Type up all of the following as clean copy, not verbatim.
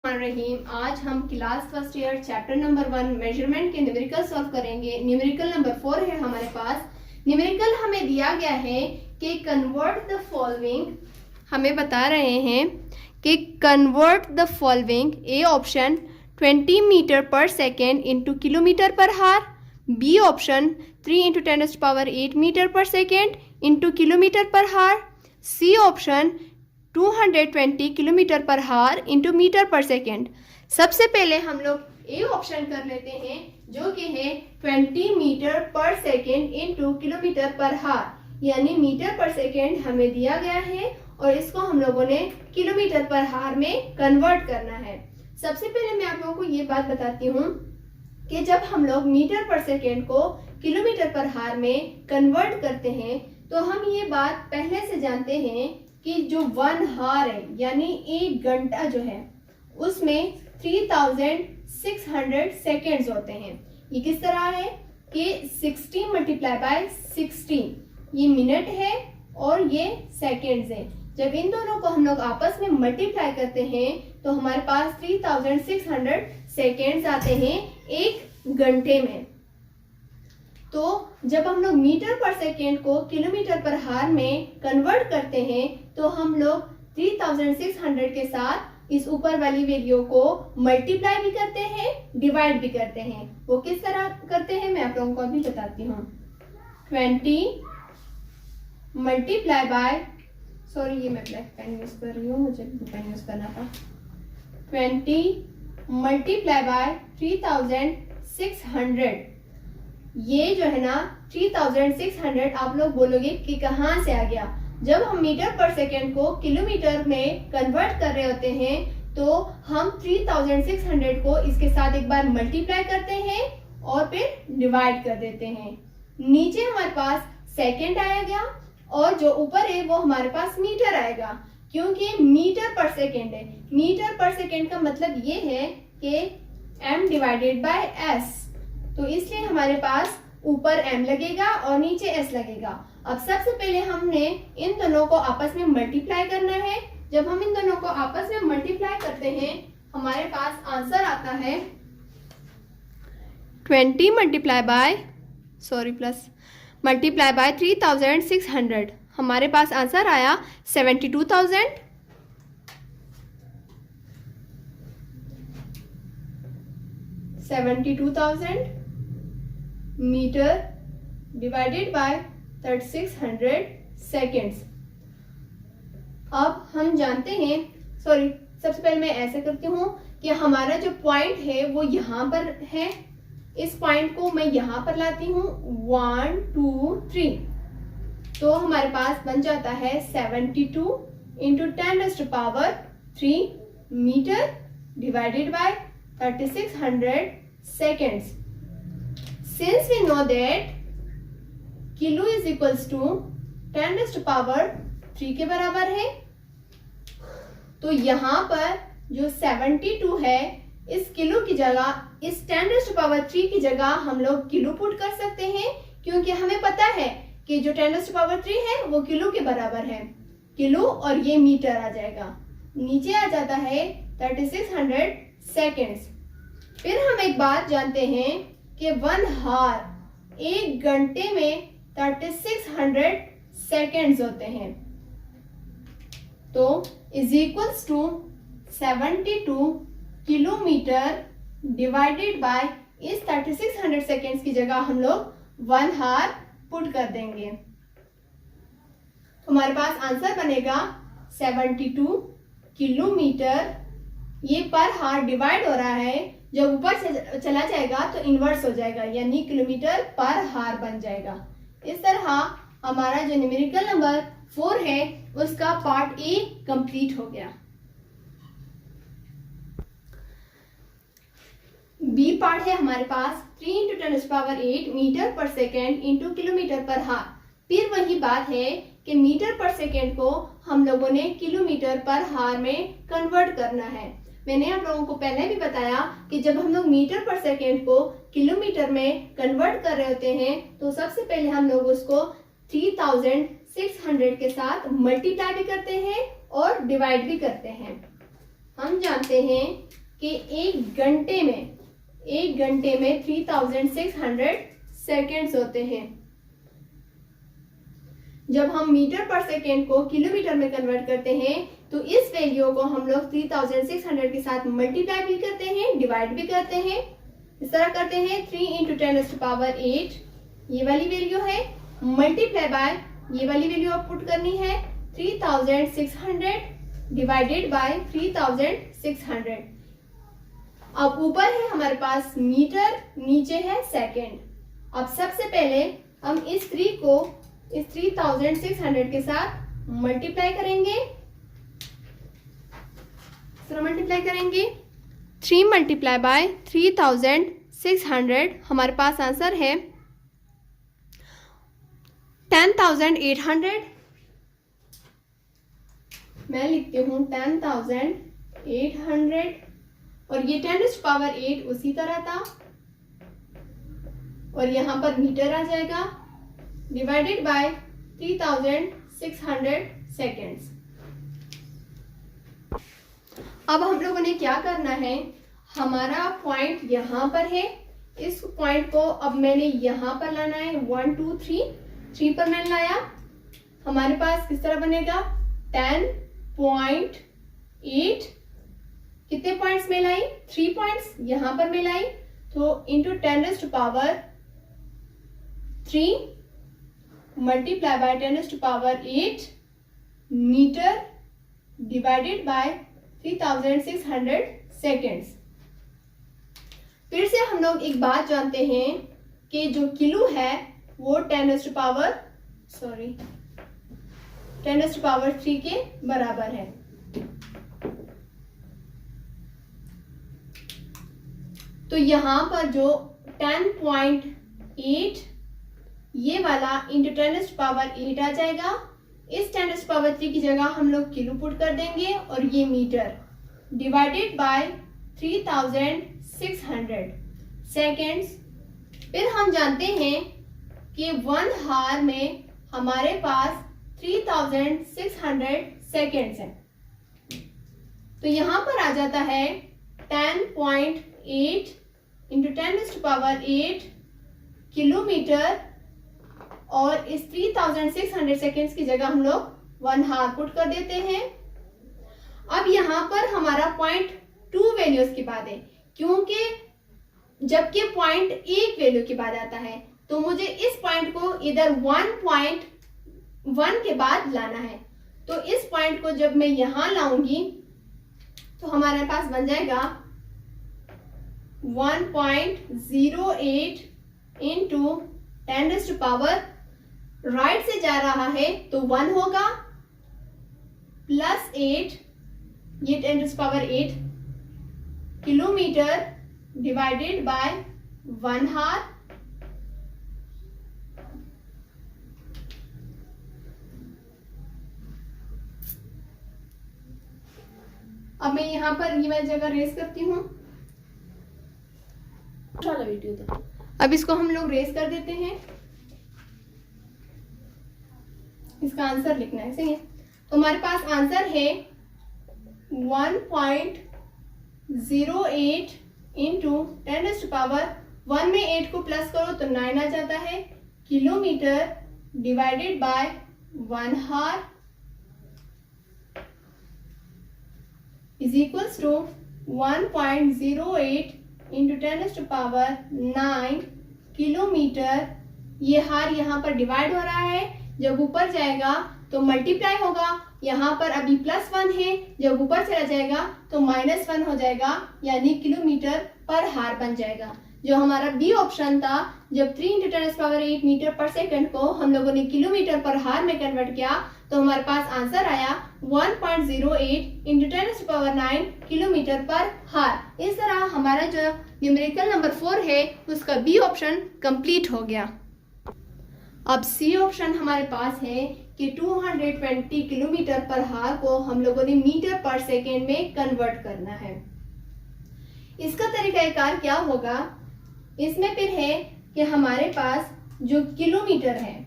रहीम। आज हम class first year chapter number 1 measurement के न्यूमेरिकल सॉल्व करेंगे। न्यूमेरिकल नंबर 4 है हमारे पास। न्यूमेरिकल हमें दिया गया है कि कन्वर्ट द फॉलोइंग, हमें बता रहे हैं कि convert the following. A option 20 metre per second into kilometre per hour, B option 3 into 10⁸ metre per second into kilometre per hour, C option 220 kilometre per हार इंटू मीटर पर सेकेंड। सबसे पहले हम लोग ए ऑप्शन कर लेते हैं जो कि है 20 metre per second into kilometre per हार, यानी मीटर पर सेकेंड हमें दिया गया है और इसको हम लोगों ने किलोमीटर पर हार में कन्वर्ट करना है। सबसे पहले मैं आप लोगों को ये बात बताती हूँ कि जब हम लोग मीटर पर सेकेंड को किलोमीटर पर हार में कन्वर्ट करते हैं तो हम ये बात पहले से जानते हैं कि जो 1 हार है यानी 1 घंटा जो है उसमें 3600 सेकेंड्स होते हैं। ये किस तरह है कि 60 मल्टीप्लाई बाय 60, ये मिनट है और ये सेकेंड्स है। जब इन दोनों को हम लोग आपस में मल्टीप्लाई करते हैं तो हमारे पास 3600 सेकेंड्स आते हैं 1 घंटे में। तो जब हम लोग मीटर पर सेकेंड को किलोमीटर पर हार में कन्वर्ट करते हैं तो हम लोग 3600 के साथ इस ऊपर वाली वैल्यू को मल्टीप्लाई भी करते हैं, डिवाइड भी करते हैं। वो किस तरह करते हैं मैं आप लोगों को अभी बताती हूँ। 20 मल्टीप्लाई बाय, सॉरी ये मैं ब्लैक पेन यूज कर रही हूँ, मुझे पेन यूज करना था। 20 मल्टीप्लाई बाय 3600, ये जो है ना 3600 आप लोग बोलोगे कि कहाँ से आ गया। जब हम मीटर पर सेकेंड को किलोमीटर में कन्वर्ट कर रहे होते हैं तो हम 3600 को इसके साथ एक बार मल्टीप्लाई करते हैं और फिर डिवाइड कर देते हैं। नीचे हमारे पास सेकेंड आएगा और जो ऊपर है वो हमारे पास मीटर आएगा, क्योंकि मीटर पर सेकेंड है। मीटर पर सेकेंड का मतलब ये है कि m डिवाइडेड बाय s, तो इसलिए हमारे पास ऊपर m लगेगा और नीचे s लगेगा। अब सबसे पहले हमने इन दोनों को आपस में मल्टीप्लाई करना है। जब हम इन दोनों को आपस में मल्टीप्लाई करते हैं हमारे पास आंसर आता है 20 मल्टीप्लाई बाय मल्टीप्लाई बाय 3600, हमारे पास आंसर आया 72,000। Metre divided by 3600 seconds. अब हम जानते हैं, सबसे पहले मैं ऐसे करती हूँ कि हमारा जो पॉइंट है वो यहाँ पर है। इस पॉइंट को मैं यहाँ पर लाती हूँ 1 2 3, तो हमारे पास बन जाता है 72 into 10⁻³ metre divided by 3600 seconds. Since we know that kilo is equals to 10⁻³ के बराबर है, तो यहाँ पर जो 72 है इस किलो की जगह, इस 10⁻³ की जगह हम लोग किलो पुट कर सकते हैं, क्योंकि हमें पता है कि जो 10⁻³ है वो किलो के बराबर है। किलो और ये मीटर आ जाएगा, नीचे आ जाता है 3600 सेकेंड्स। फिर हम एक बात जानते हैं कि 1 हार, 1 घंटे में 3600 सेकेंड्स होते हैं, तो is equals to 72 kilometre divided by इस 3600 सेकेंड्स की जगह हम लोग 1 हार पुट कर देंगे। हमारे पास आंसर बनेगा 72 किलोमीटर। ये पर हार डिवाइड हो रहा है, जब ऊपर से चला जाएगा तो इन्वर्स हो जाएगा, यानी किलोमीटर पर हार बन जाएगा। इस तरह हमारा जो न्यूमेरिकल नंबर 4 है उसका पार्ट ए कंप्लीट हो गया। बी पार्ट है हमारे पास 3 into 10⁸ metre per second into kilometre per हार। फिर वही बात है कि मीटर पर सेकेंड को हम लोगों ने किलोमीटर पर हार में कन्वर्ट करना है। मैंने आप लोगों को पहले भी बताया कि जब हम लोग मीटर पर सेकेंड को किलोमीटर में कन्वर्ट कर रहे होते हैं तो सबसे पहले हम लोग उसको 3600 के साथ मल्टीप्लाई भी करते हैं और डिवाइड भी करते हैं। हम जानते हैं कि एक घंटे में 3600 सेकेंड्स होते हैं। जब हम मीटर पर सेकेंड को किलोमीटर में कन्वर्ट करते हैं तो इस वैल्यू को हम लोग 3600 के साथ मल्टीप्लाई भी करते हैं, डिवाइड भी करते हैं। इस तरह करते हैं 3 × 10⁸ ये वाली वैल्यू है, मल्टीप्लाई बाय ये वाली वैल्यू आप पुट करनी है 3600 डिवाइडेड बाय 3600। अब ऊपर है हमारे पास मीटर, नीचे है सेकेंड। अब सबसे पहले हम इस 3 को इस 3600 के साथ मल्टीप्लाई करेंगे। 3 मल्टीप्लाई बाय 3600 हमारे पास आंसर है 10,800। मैं लिखती हूँ 10,800 और ये 10⁸ उसी तरह था और यहां पर मीटर आ जाएगा डिवाइडेड बाय 3600 सेकेंड्स। अब हम लोगों ने क्या करना है, हमारा पॉइंट यहां पर है, इस पॉइंट को अब मैंने यहां पर लाना है 1 2 3 पर मैंने लाया। हमारे पास किस तरह बनेगा 10.8 कितने पॉइंट्स में लाई 3 पॉइंट्स यहां पर में लाई तो into 10⁻³ multiply by 10⁸ metre divided by 3600 seconds. फिर से हम लोग एक बात जानते हैं कि जो किलो है वो 10⁻³ के बराबर है। तो यहां पर जो 10.8 ये वाला इंटू 10⁸ आ जाएगा। इस 10⁻³ की जगह हम लोग किलो पुट कर देंगे और ये मीटर डिवाइडेड बाय 3600 सेकेंड्स। फिर हम जानते हैं कि 1 हार में हमारे पास 3600 सेकेंड्स है। तो यहां पर आ जाता है 10.8 इंटू 10⁸ किलोमीटर और इस 3600 सेकेंड्स की जगह हम लोग 1 हार पुट कर देते हैं। अब यहां पर हमारा पॉइंट 2 वैल्यूज के बाद है, क्योंकि जबकि पॉइंट एक वैल्यू के बाद आता है तो मुझे इस पॉइंट को इधर 1.1 के बाद लाना है। तो इस पॉइंट को जब मैं यहां लाऊंगी तो हमारे पास बन जाएगा 1.08 इंटू 10⁻, राइट से जा रहा है तो 1 होगा प्लस 8 ये 10⁸ किलोमीटर डिवाइडेड बाय 1 हार। अब मैं यहां पर ये वाली जगह रेस करती हूँ। अब इसको हम लोग रेस कर देते हैं, इसका आंसर लिखना है, सही है। तो हमारे पास आंसर है 1.08 इंटू 10⁻, 1 में 8 को प्लस करो तो 9 आ जाता है kilometre divided by 1 hour is equals to 1.08 into 10⁻9 kilometre. ये हार यहाँ पर डिवाइड हो रहा है, जब ऊपर जाएगा तो मल्टीप्लाई होगा। यहाँ पर अभी +1 है, जब ऊपर चला जाएगा तो -1 हो जाएगा, यानी किलोमीटर पर हार बन जाएगा। जो हमारा बी ऑप्शन था, जब 3 × 10⁸ मीटर पर सेकंड को हम लोगों ने किलोमीटर पर हार में कन्वर्ट किया तो हमारे पास आंसर आया 1.08 × 10⁻9 किलोमीटर पर हार। इस तरह हमारा जो न्यूमेरिकल नंबर 4 है उसका बी ऑप्शन कंप्लीट हो गया। अब सी ऑप्शन हमारे पास है कि 220 किलोमीटर पर हार को हम लोगों ने मीटर पर सेकेंड में कन्वर्ट करना है। इसका तरीकाकार क्या होगा, इसमें फिर है कि हमारे पास जो किलोमीटर है,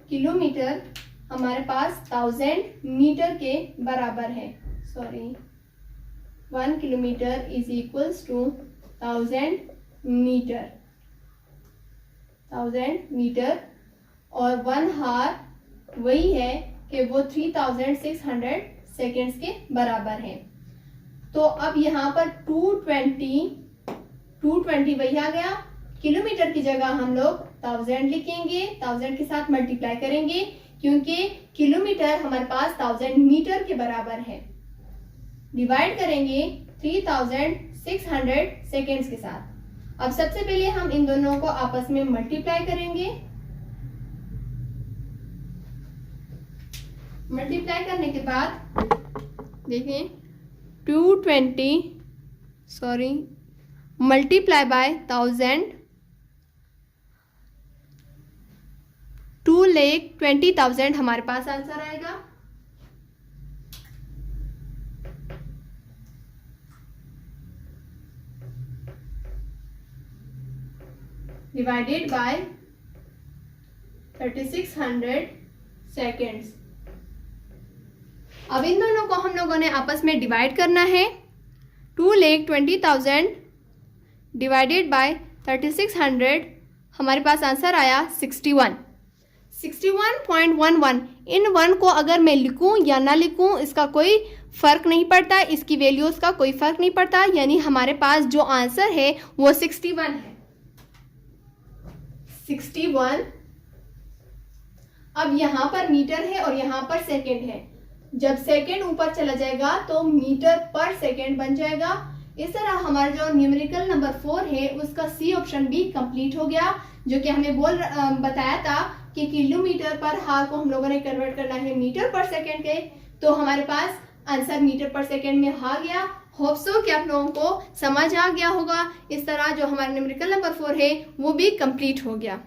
किलोमीटर हमारे पास 1000 मीटर के बराबर है। 1 kilometre is equals to 1000 metre, 1000 metre, और 1 हार वही है कि वो 3600 सेकेंड्स के बराबर है। तो अब यहाँ पर 220 वही आ गया, किलोमीटर की जगह हम लोग 1000 लिखेंगे, 1000 के साथ मल्टीप्लाई करेंगे क्योंकि किलोमीटर हमारे पास 1000 मीटर के बराबर है। डिवाइड करेंगे 3600 सेकेंड्स के साथ। अब सबसे पहले हम इन दोनों को आपस में मल्टीप्लाई करेंगे। मल्टीप्लाई करने के बाद देखें 220 मल्टीप्लाई बाय 1000, 2,20,000 हमारे पास आंसर आएगा। Divided by 3600 seconds. अब इन दोनों को हम लोगों ने आपस में डिवाइड करना है। 2,20,000 डिवाइडेड बाय 3600, हमारे पास आंसर आया 61.11। इन 1 को अगर मैं लिखूं या ना लिखूं इसका कोई फर्क नहीं पड़ता, इसकी वैल्यूज का कोई फर्क नहीं पड़ता, यानी हमारे पास जो आंसर है वो 61 है। 61। अब यहां पर मीटर है और यहां पर सेकेंड है, जब सेकेंड ऊपर चला जाएगा तो मीटर पर सेकेंड बन जाएगा। इस तरह हमारा जो न्यूमेरिकल नंबर 4 है उसका सी ऑप्शन भी कंप्लीट हो गया, जो कि हमें बताया था कि किलोमीटर पर हार को हम लोगों ने कन्वर्ट करना है मीटर पर सेकेंड के, तो हमारे पास आंसर मीटर पर सेकेंड में आ गया। होप सो कि आप लोगों को समझ आ गया होगा। इस तरह जो हमारा न्यूमेरिकल नंबर 4 है वो भी कंप्लीट हो गया।